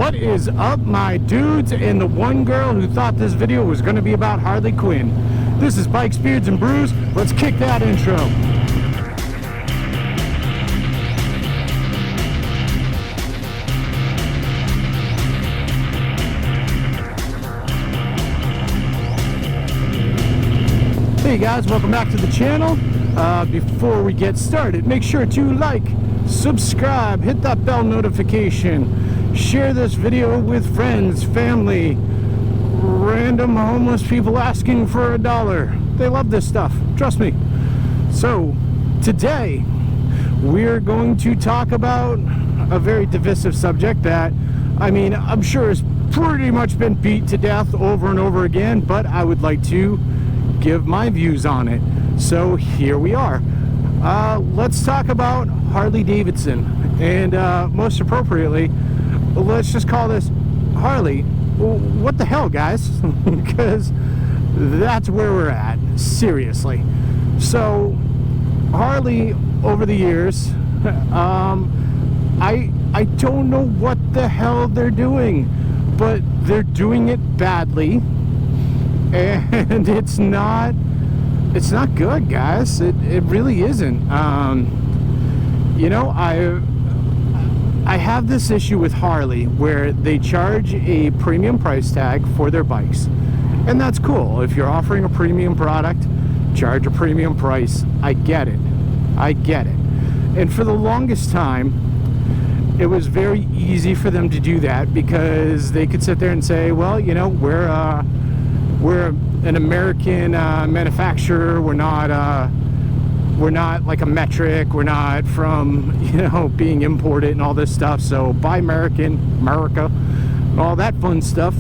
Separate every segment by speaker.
Speaker 1: What is up, my dudes and the one girl who thought this video was going to be about Harley Quinn? This is Bikes, Beards, and Brews. Let's kick that intro. Hey guys, welcome back to the channel. Before we get started, make sure to like, subscribe, hit that bell notification, share this video with friends, family, random homeless people asking for $1. They love this stuff, trust me. So today we're going to talk about a very divisive subject that, I mean, I'm sure has pretty much been beat to death over and over again, but I would like to give my views on it. So here we are. Let's talk about Harley-Davidson, and most appropriately, let's just call this Harley. What the hell, guys? Because that's where we're at, seriously. So Harley, over the years, I don't know what the hell they're doing, but they're doing it badly, and it's not good, guys. It really isn't. You know, I have this issue with Harley where they charge a premium price tag for their bikes, and that's cool. If you're offering a premium product, charge a premium price. I get it. And for the longest time, it was very easy for them to do that because they could sit there and say, well, you know, we're an American manufacturer. We're not like a metric. We're not from, you know, being imported and all this stuff. So buy America, and all that fun stuff.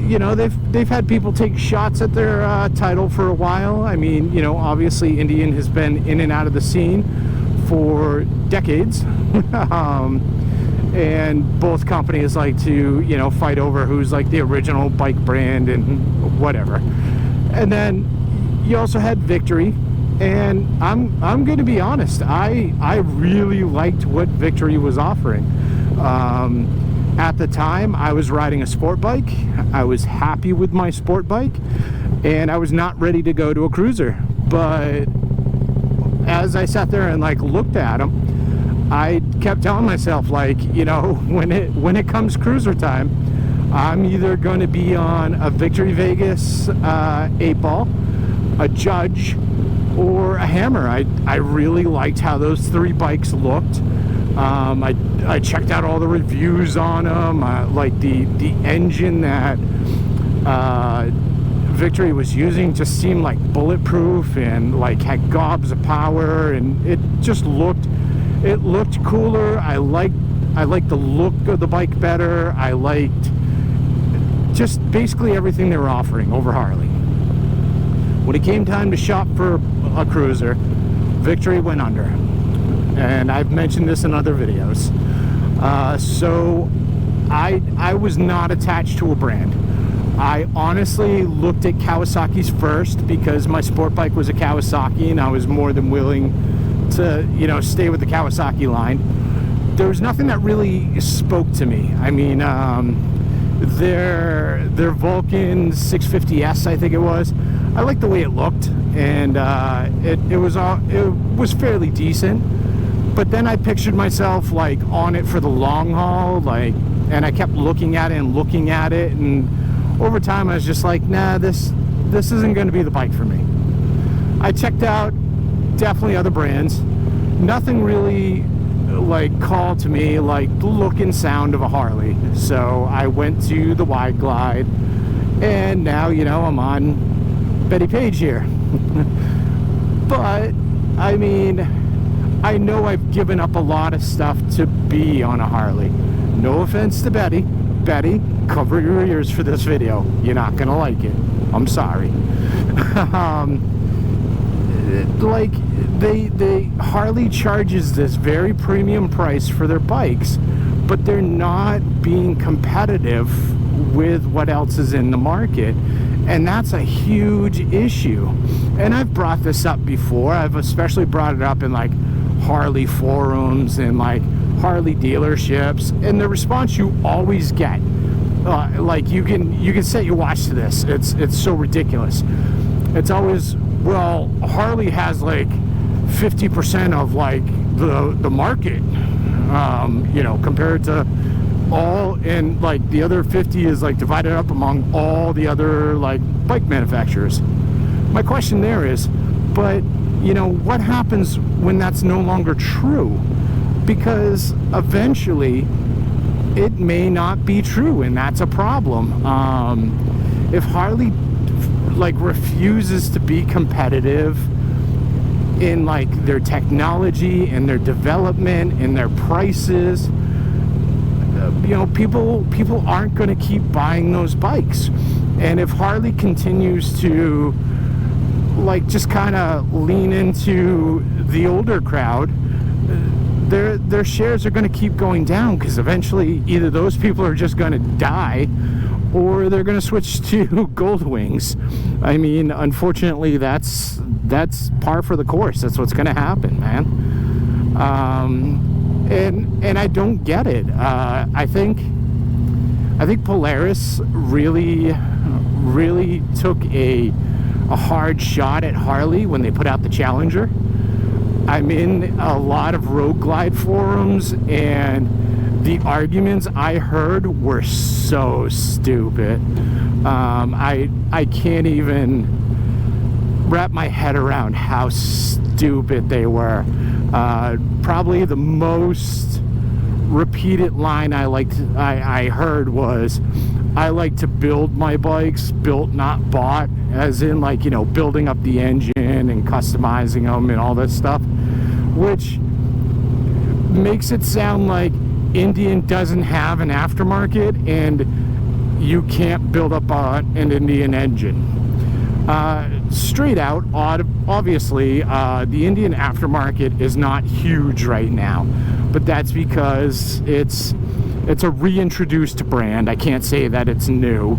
Speaker 1: You know, they've had people take shots at their title for a while. I mean, you know, obviously Indian has been in and out of the scene for decades. And both companies like to, you know, fight over who's like the original bike brand and whatever. And then you also had Victory, and I'm going to be honest, I really liked what Victory was offering. At the time, I was riding a sport bike. I was happy with my sport bike, and I was not ready to go to a cruiser. But as I sat there and like looked at them, I kept telling myself, like, you know, when it comes cruiser time, I'm either going to be on a Victory Vegas 8-ball, a Judge, or a Hammer. I really liked how those three bikes looked. I checked out all the reviews on them. Like the engine that Victory was using just seemed like bulletproof and like had gobs of power, and it just looked cooler. I liked the look of the bike better. I liked just basically everything they were offering over Harley. When it came time to shop for a cruiser, Victory went under, and I've mentioned this in other videos. So I was not attached to a brand. I honestly looked at Kawasaki's first because my sport bike was a Kawasaki, and I was more than willing to, you know, stay with the Kawasaki line. There was nothing that really spoke to me. I mean, their Vulcan 650S, I think it was, I liked the way it looked, and it was fairly decent. But then I pictured myself like on it for the long haul, like, and I kept looking at it, and over time I was just like, nah, this isn't going to be the bike for me. I checked out definitely other brands. Nothing really like called to me like the look and sound of a Harley. So I went to the Wide Glide, and now, you know, I'm on Betty Page here. But I mean, I know I've given up a lot of stuff to be on a Harley. No offense to Betty. Betty, cover your ears for this video. You're not gonna like it. I'm sorry. Like they Harley charges this very premium price for their bikes, but they're not being competitive with what else is in the market, and that's a huge issue. And I've brought this up before. I've especially brought it up in like Harley forums and like Harley dealerships, and the response you always get, like you can set your watch to this. It's so ridiculous. It's always, well, Harley has like 50% of like the market, you know, compared to all, and like the other 50 is like divided up among all the other like bike manufacturers. My question there is, but you know, what happens when that's no longer true? Because eventually it may not be true, and that's a problem. If Harley like refuses to be competitive in like their technology and their development and their prices, you know, people aren't going to keep buying those bikes. And if Harley continues to like just kind of lean into the older crowd, their shares are going to keep going down, because eventually either those people are just going to die or they're going to switch to Gold Wings. I mean, unfortunately, that's par for the course. That's what's going to happen, man. And I don't get it. I think Polaris really took a hard shot at Harley when they put out the Challenger. I'm in a lot of Road Glide forums, and the arguments I heard were so stupid. I can't even wrap my head around how stupid they were. Probably the most repeated line I heard was, I like to build my bikes, built not bought, as in like, you know, building up the engine and customizing them and all this stuff, which makes it sound like Indian doesn't have an aftermarket and you can't build up an Indian engine. Straight out, obviously, the Indian aftermarket is not huge right now, but that's because it's a reintroduced brand. I can't say that it's new.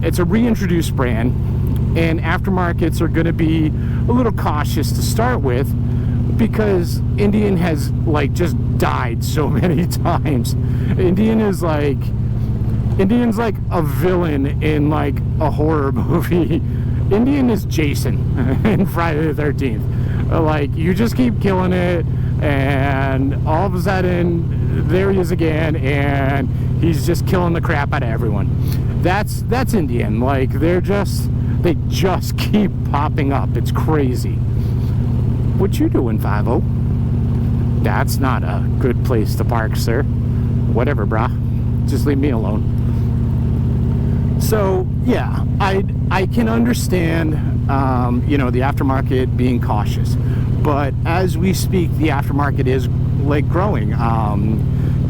Speaker 1: It's a reintroduced brand, and aftermarkets are going to be a little cautious to start with, because Indian has like just died so many times. Indian's like a villain in like a horror movie. Indian is Jason in Friday the 13th. Like, you just keep killing it, and all of a sudden there he is again, and he's just killing the crap out of everyone. That's Indian. Like, they just keep popping up. It's crazy. What you doing, 5-0? That's not a good place to park, sir. Whatever, brah. Just leave me alone. So yeah, I can understand, you know, the aftermarket being cautious, but as we speak, the aftermarket is like growing.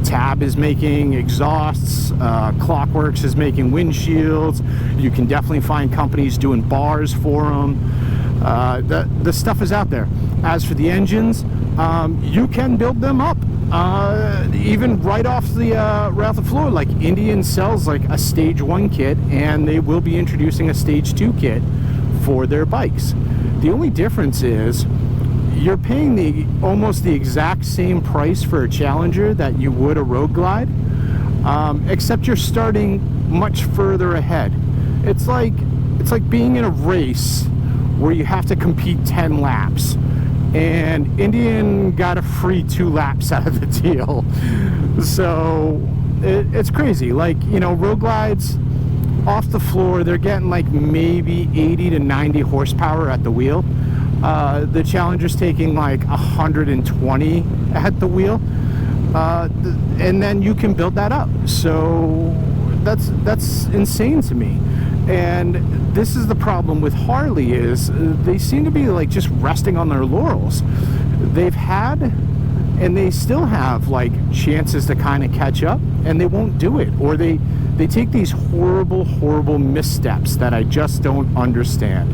Speaker 1: Tab is making exhausts, Clockworks is making windshields. You can definitely find companies doing bars for them. The stuff is out there. As for the engines, you can build them up, even right off the floor. Like, Indian sells like a stage 1 kit, and they will be introducing a stage 2 kit for their bikes. The only difference is you're paying almost the exact same price for a Challenger that you would a Road Glide, except you're starting much further ahead. It's like being in a race where you have to compete 10 laps, and Indian got a free 2 laps out of the deal. So it's crazy. Like, you know, Road Glides off the floor, they're getting like maybe 80 to 90 horsepower at the wheel. The Challenger's taking like 120 at the wheel, and then you can build that up. So that's insane to me. And this is the problem with Harley, is they seem to be like just resting on their laurels. They've had, and they still have, like, chances to kind of catch up, and they won't do it, or they take these horrible missteps that I just don't understand.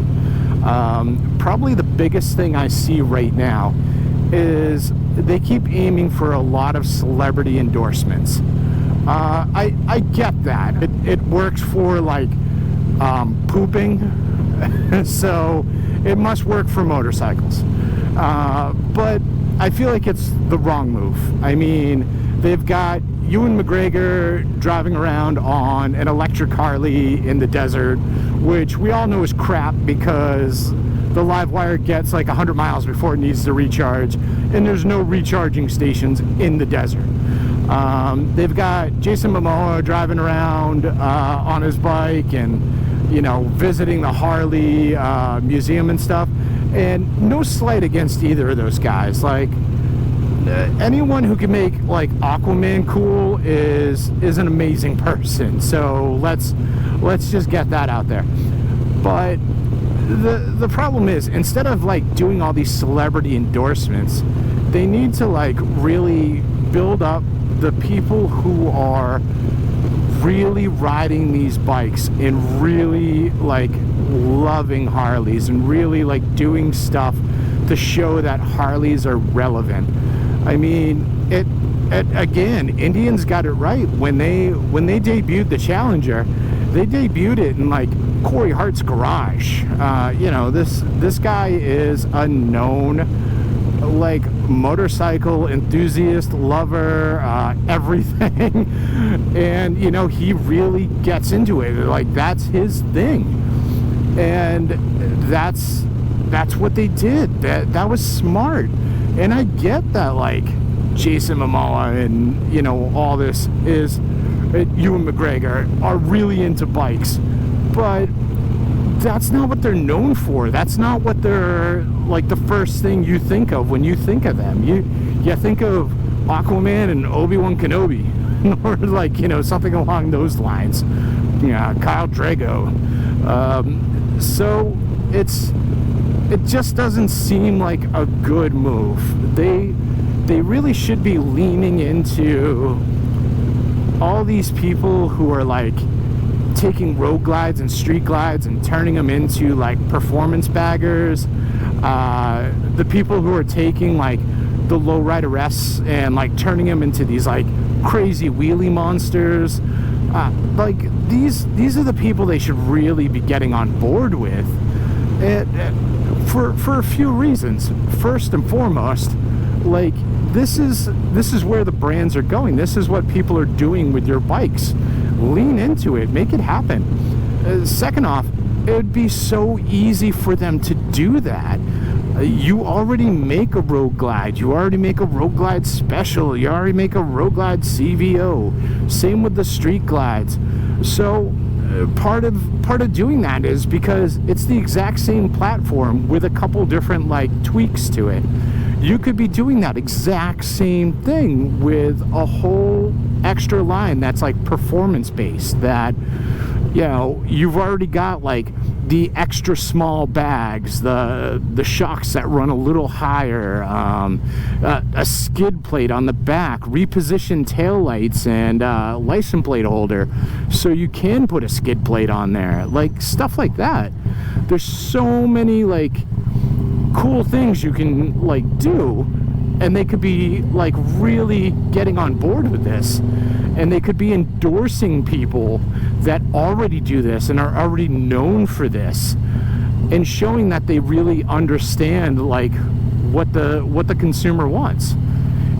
Speaker 1: Probably the biggest thing I see right now is they keep aiming for a lot of celebrity endorsements. I get that. It works for like pooping, so it must work for motorcycles. But I feel like it's the wrong move. I mean, they've got Ewan McGregor driving around on an electric Harley in the desert, which we all know is crap because the live wire gets like 100 miles before it needs to recharge, and there's no recharging stations in the desert. They've got Jason Momoa driving around on his bike and, you know, visiting the Harley museum and stuff. And no slight against either of those guys. Like, anyone who can make like Aquaman cool is an amazing person. So let's just get that out there. But the problem is, instead of like doing all these celebrity endorsements, they need to like really build up the people who are really riding these bikes and really like loving Harleys and really like doing stuff to show that Harleys are relevant. I mean, again, Indians got it right when they debuted the Challenger. They debuted it in like Corey Hart's garage. You know, this guy is a known like motorcycle enthusiast, lover, everything, and you know, he really gets into it. Like, that's his thing, and that's what they did. That was smart. And I get that like Jason Momoa and, you know, all this is Ewan McGregor are really into bikes, but that's not what they're known for. That's not what they're like the first thing you think of when you think of them. You think of Aquaman and Obi-Wan Kenobi, or like, you know, something along those lines. Yeah, Kyle Drago. So it just doesn't seem like a good move. They really should be leaning into all these people who are like taking road glides and street glides and turning them into like performance baggers. The people who are taking like the lowrider S and like turning them into these like crazy wheelie monsters. Like these are the people they should really be getting on board with. For a few reasons. First and foremost, like this is where the brands are going. This is what people are doing with your bikes. Lean into it, make it happen. Second off, it would be so easy for them to do that. You already make a road glide, you already make a road glide special, you already make a road glide CVO. Same with the street glides. So part of doing that is because it's the exact same platform with a couple different like tweaks to it. You could be doing that exact same thing with a whole extra line that's like performance based, that, you know, you've already got like the extra small bags, the shocks that run a little higher, a skid plate on the back, repositioned taillights, and license plate holder, so you can put a skid plate on there, like stuff like that. There's so many like cool things you can like do, and they could be like really getting on board with this, and they could be endorsing people that already do this and are already known for this, and showing that they really understand like what the consumer wants.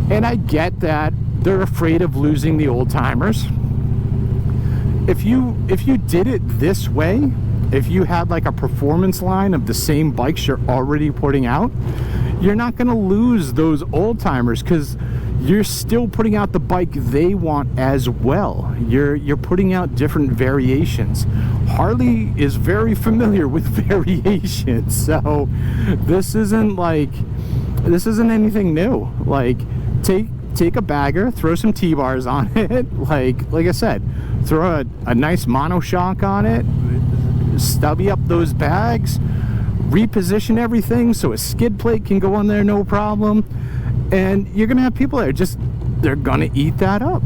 Speaker 1: And I get that they're afraid of losing the old timers. If you did it this way, if you had like a performance line of the same bikes you're already putting out, you're not going to lose those old timers, because you're still putting out the bike they want as well. You're putting out different variations. Harley is very familiar with variations, so this isn't anything new. Like, take a bagger, throw some T-bars on it, like I said, throw a nice monoshock on it, stubby up those bags, reposition everything so a skid plate can go on there no problem, and you're gonna have people there they're gonna eat that up.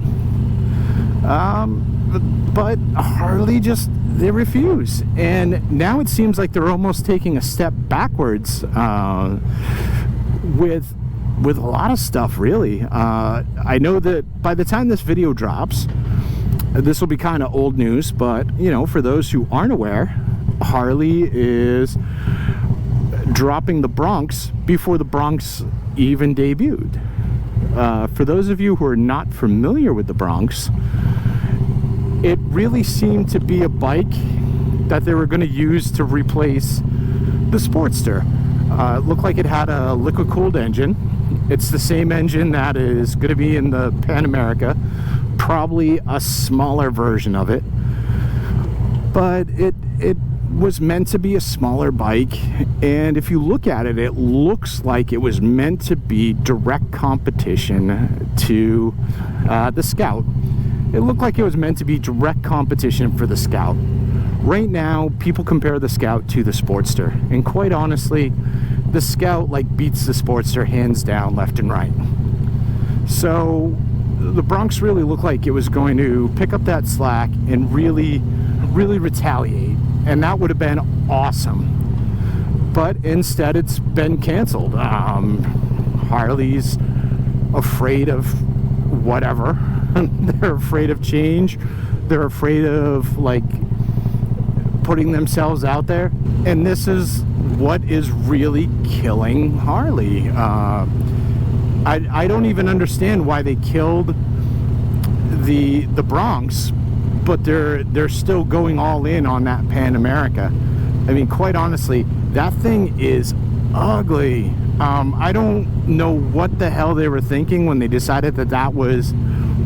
Speaker 1: But Harley they refuse, and now it seems like they're almost taking a step backwards with a lot of stuff, really. I know that by the time this video drops, this will be kind of old news, but you know, for those who aren't aware, Harley is dropping the Bronx before the Bronx even debuted. For those of you who are not familiar with the Bronx, it really seemed to be a bike that they were going to use to replace the Sportster. It looked like it had a liquid-cooled engine. It's the same engine that is going to be in the Pan America, probably a smaller version of it. But it was meant to be a smaller bike, and if you look at it, it looks like it was meant to be direct competition to the Scout. It looked like it was meant to be direct competition for the Scout. Right now, people compare the Scout to the Sportster, and quite honestly, the Scout beats the Sportster hands down, left and right. So the Bronx really looked like it was going to pick up that slack and really retaliate, and that would have been awesome. But instead, it's been canceled. Harley's afraid of whatever. They're afraid of change. They're afraid of putting themselves out there, and this is what is really killing Harley. I don't even understand why they killed the Bronx, but they're still going all in on that Pan America. I mean, quite honestly, that thing is ugly. I don't know what the hell they were thinking when they decided that was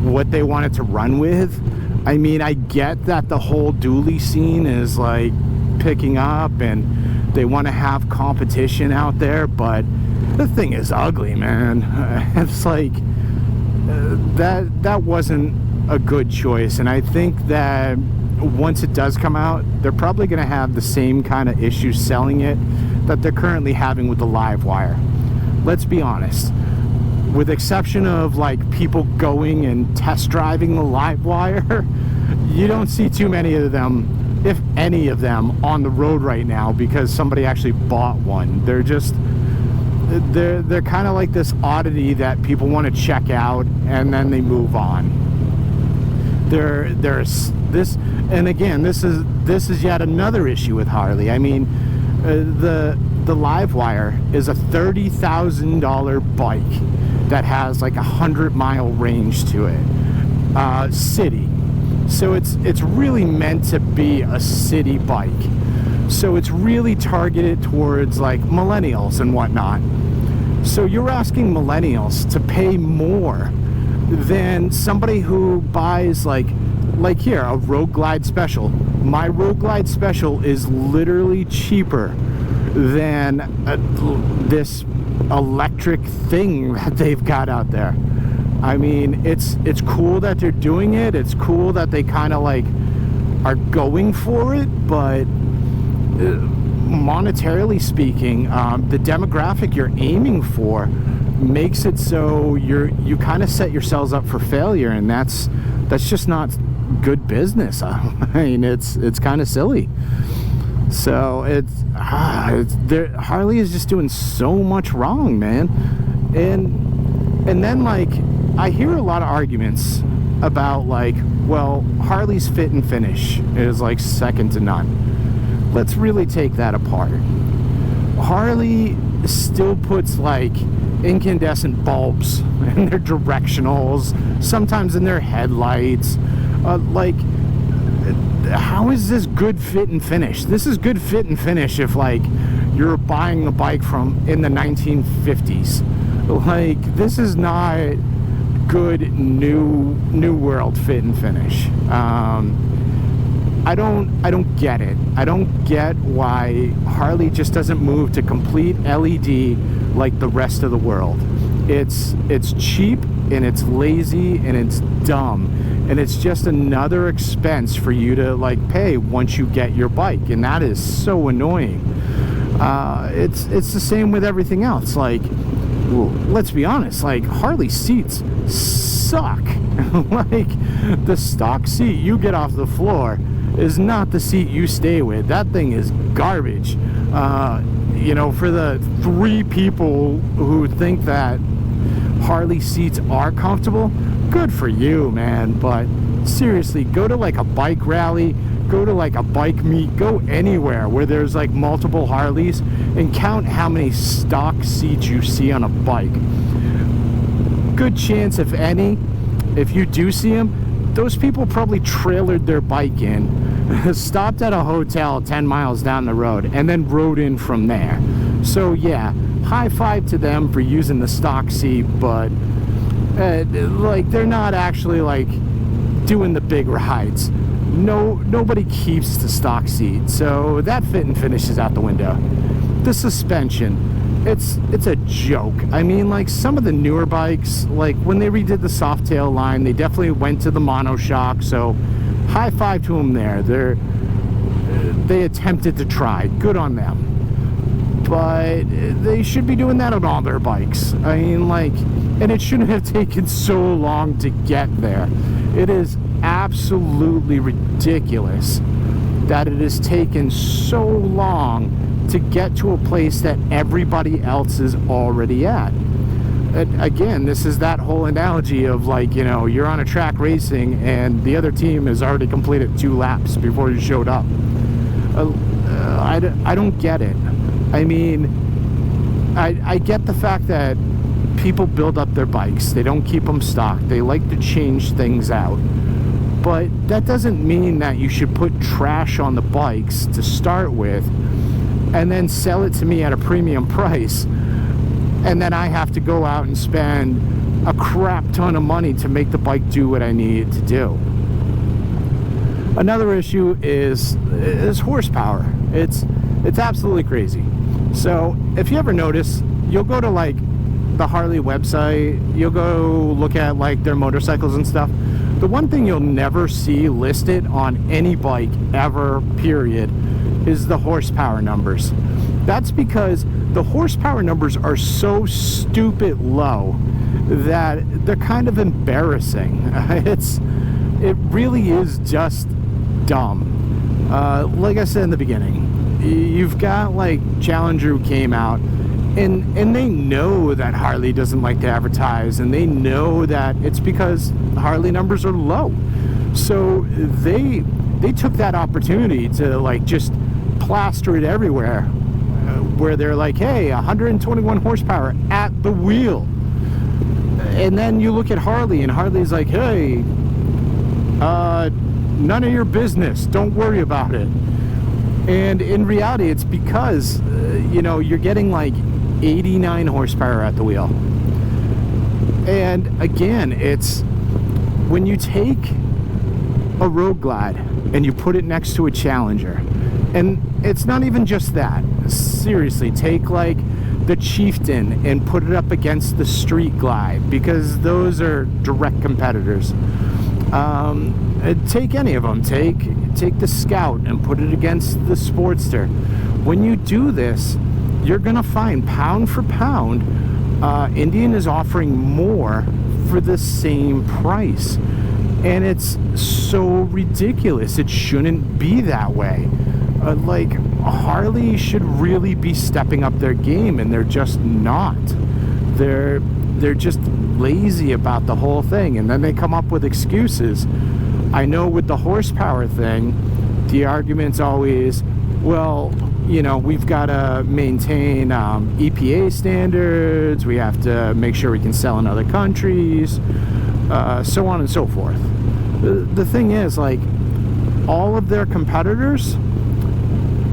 Speaker 1: what they wanted to run with. I mean, I get that the whole dually scene is picking up and they want to have competition out there, but the thing is ugly, man. It's that wasn't a good choice, and I think that once it does come out, they're probably going to have the same kind of issues selling it that they're currently having with the Livewire. Let's be honest, with the exception of people going and test driving the Livewire, you don't see too many of them, if any of them, on the road right now because somebody actually bought one. They're kind of like this oddity that people want to check out and then they move on. There's this, and again, this is yet another issue with Harley. I mean, the Livewire is a $30,000 bike that has 100-mile range to it, city. So it's really meant to be a city bike. So it's really targeted towards millennials and whatnot. So you're asking millennials to pay more than somebody who buys here, a Road Glide Special. My Road Glide Special is literally cheaper than this electric thing that they've got out there. I mean, it's cool that they're doing it. It's cool that they kind of are going for it, but monetarily speaking, the demographic you're aiming for makes it so you kind of set yourselves up for failure, and that's just not good business. I mean, it's kind of silly. So Harley is just doing so much wrong, man. And then I hear a lot of arguments about well, Harley's fit and finish is second to none. Let's really take that apart. Harley still puts incandescent bulbs in their directionals, sometimes in their headlights. How is this good fit and finish? This is good fit and finish if you're buying the bike from in the 1950s. This is not good new world fit and finish. I don't get it. I don't get why Harley just doesn't move to complete LED like the rest of the world. It's cheap and it's lazy and it's dumb, and it's just another expense for you to pay once you get your bike, and that is so annoying. It's the same with everything else. Let's be honest, Harley seats suck. The stock seat you get off the floor is not the seat you stay with. That thing is garbage. For the 3 people who think that Harley seats are comfortable, good for you, man. But seriously, go to a bike rally, go to like a bike meet, go anywhere where there's like multiple Harleys, and count how many stock seats you see on a bike. Good chance, if any, if you do see them, those people probably trailered their bike in, stopped at a hotel 10 miles down the road, and then rode in from there. So yeah, high five to them for using the stock seat, but like, they're not actually like doing the big rides. Nobody keeps the stock seat, so that fit and finish is out the window. The suspension, it's a joke. I mean, like, some of the newer bikes, like when they redid the Softail line, they definitely went to the monoshock, so high five to them there. They attempted to try. Good on them. But they should be doing that on all their bikes. I mean, like, and it shouldn't have taken so long to get there. It is absolutely ridiculous that it has taken so long to get to a place that everybody else is already at. Again, this is that whole analogy of, like, you know, you're on a track racing and the other team has already completed 2 laps before you showed up. I don't get it. I mean, I get the fact that people build up their bikes. They don't keep them stock. They like to change things out. But that doesn't mean that you should put trash on the bikes to start with and then sell it to me at a premium price, and then I have to go out and spend a crap ton of money to make the bike do what I need it to do. Another issue is horsepower. It's absolutely crazy. So if you ever notice, you'll go to like the Harley website, you'll go look at like their motorcycles and stuff. The one thing you'll never see listed on any bike ever, period, is the horsepower numbers. That's because the horsepower numbers are so stupid low that they're kind of embarrassing. It really is just dumb. Like I said in the beginning, you've got like Challenger who came out, and they know that Harley doesn't like to advertise, and they know that it's because Harley numbers are low. So they took that opportunity to like just plaster it everywhere, where they're like, hey, 121 horsepower at the wheel. And then you look at Harley, and Harley's like, hey, none of your business, don't worry about it. And in reality, it's because you know, you're getting like 89 horsepower at the wheel. And again, it's when you take a Road Glide and you put it next to a Challenger, and it's not even just that. Seriously, take like the Chieftain and put it up against the Street Glide, because those are direct competitors. Take any of them. Take the Scout and put it against the Sportster. When you do this, you're gonna find pound for pound, Indian is offering more for the same price, and it's so ridiculous. It shouldn't be that way. Like, Harley should really be stepping up their game, and they're just not. They're just lazy about the whole thing, and then they come up with excuses. I know with the horsepower thing, the argument's always, well, you know, we've got to maintain EPA standards, we have to make sure we can sell in other countries, so on and so forth. The thing is, like, all of their competitors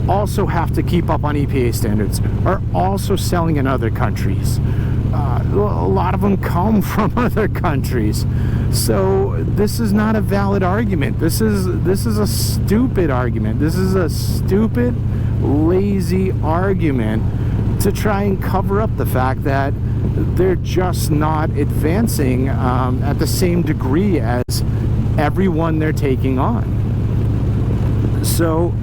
Speaker 1: also have to keep up on EPA standards, are also selling in other countries. A lot of them come from other countries. So this is not a valid argument. This is a stupid argument. This is a stupid, lazy argument to try and cover up the fact that they're just not advancing at the same degree as everyone they're taking on. So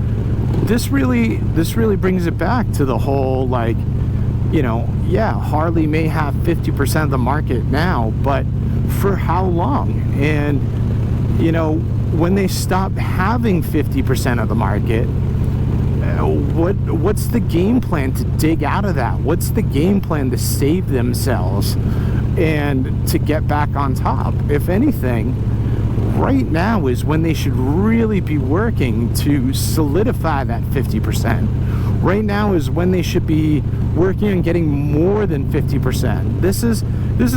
Speaker 1: this really brings it back to the whole, like, you know, yeah, Harley may have 50% of the market now, but for how long? And, you know, when they stop having 50% of the market, what's the game plan to dig out of that? What's the game plan to save themselves and to get back on top? If anything, right now is when they should really be working to solidify that 50%. Right now is when they should be working on getting more than 50%. This is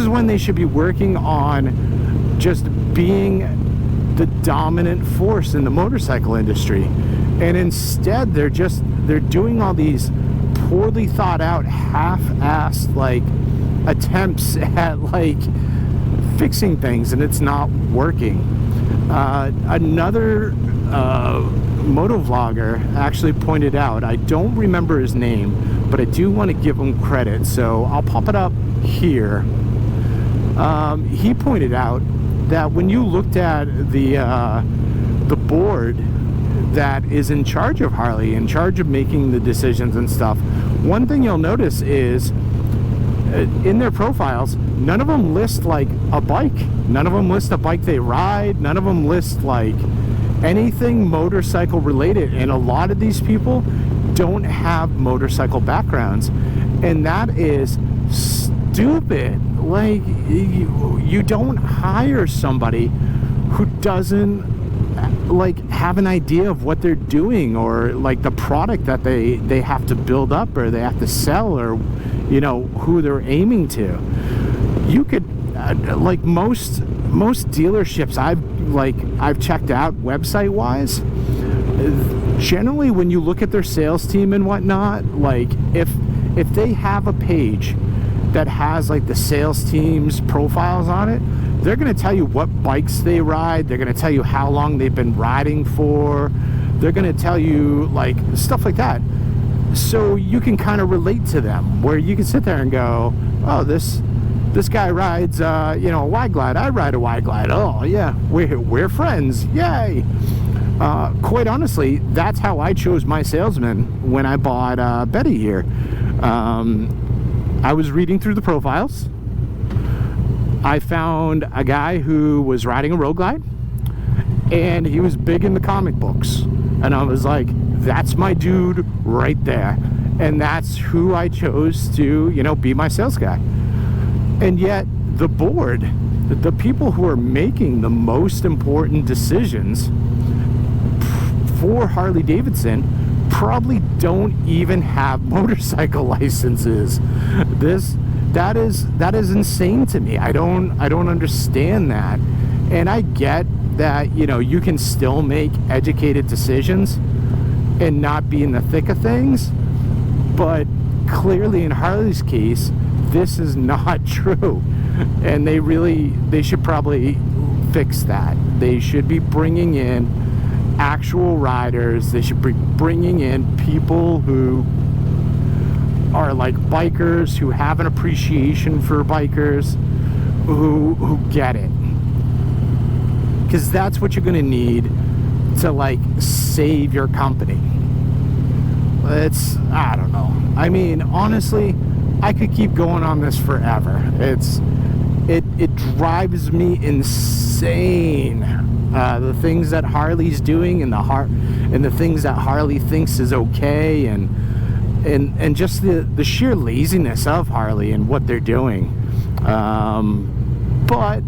Speaker 1: when they should be working on just being the dominant force in the motorcycle industry. And instead they're doing all these poorly thought out, half-assed like attempts at like fixing things, and it's not working. Another moto vlogger actually pointed out, I don't remember his name, but I do want to give him credit, so I'll pop it up here. He pointed out that when you looked at the board that is in charge of Harley, in charge of making the decisions and stuff, one thing you'll notice is in their profiles, none of them list like a bike. None of them list a bike they ride. None of them list like anything motorcycle related. And a lot of these people don't have motorcycle backgrounds. And that is stupid. Like, you don't hire somebody who doesn't like have an idea of what they're doing, or like the product that they have to build up, or they have to sell, or you know, who they're aiming to. You could like most dealerships I've checked out website wise, generally when you look at their sales team and whatnot, like if they have a page that has like the sales team's profiles on it, they're going to tell you what bikes they ride. They're going to tell you how long they've been riding for. They're going to tell you like stuff like that. So you can kind of relate to them, where you can sit there and go, oh, this guy rides, you know, a wide glide. I ride a wide glide. Oh yeah, we're friends. Yay. Quite honestly, that's how I chose my salesman when I bought Betty here. I was reading through the profiles. I found a guy who was riding a road glide, and he was big in the comic books, and I was like, that's my dude right there. And that's who I chose to, you know, be my sales guy. And yet the board, the people who are making the most important decisions for Harley-Davidson probably don't even have motorcycle licenses. That is insane to me. I don't understand that. And I get that, you know, you can still make educated decisions and not be in the thick of things, but clearly in Harley's case, this is not true. And they should probably fix that. They should be bringing in actual riders. They should be bringing in people who are like bikers, who have an appreciation for bikers, who get it. Because that's what you're going to need to like save your company. I don't know. I mean, honestly, I could keep going on this forever. It drives me insane. The things that Harley's doing, and the things that Harley thinks is okay, and just the sheer laziness of Harley and what they're doing. But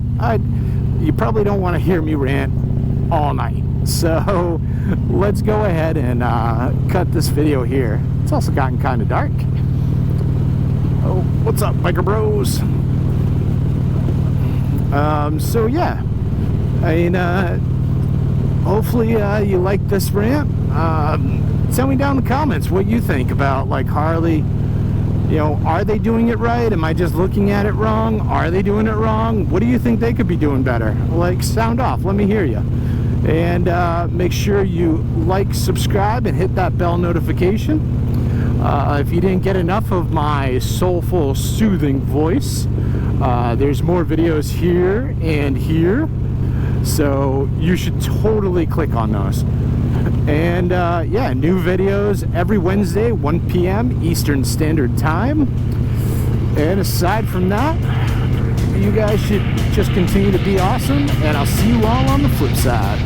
Speaker 1: you probably don't want to hear me rant all night, so let's go ahead and cut this video here. It's also gotten kind of dark. Oh, what's up, biker bros? So yeah, I mean, hopefully you like this rant. Tell me down in the comments what you think about like Harley. You know, are they doing it right? Am I just looking at it wrong? Are they doing it wrong? What do you think they could be doing better? Like, sound off. Let me hear you. And make sure you like, subscribe, and hit that bell notification. If you didn't get enough of my soulful, soothing voice, there's more videos here and here. So you should totally click on those. And yeah, new videos every Wednesday, 1 p.m. Eastern Standard Time. And aside from that, you guys should just continue to be awesome, and I'll see you all on the flip side.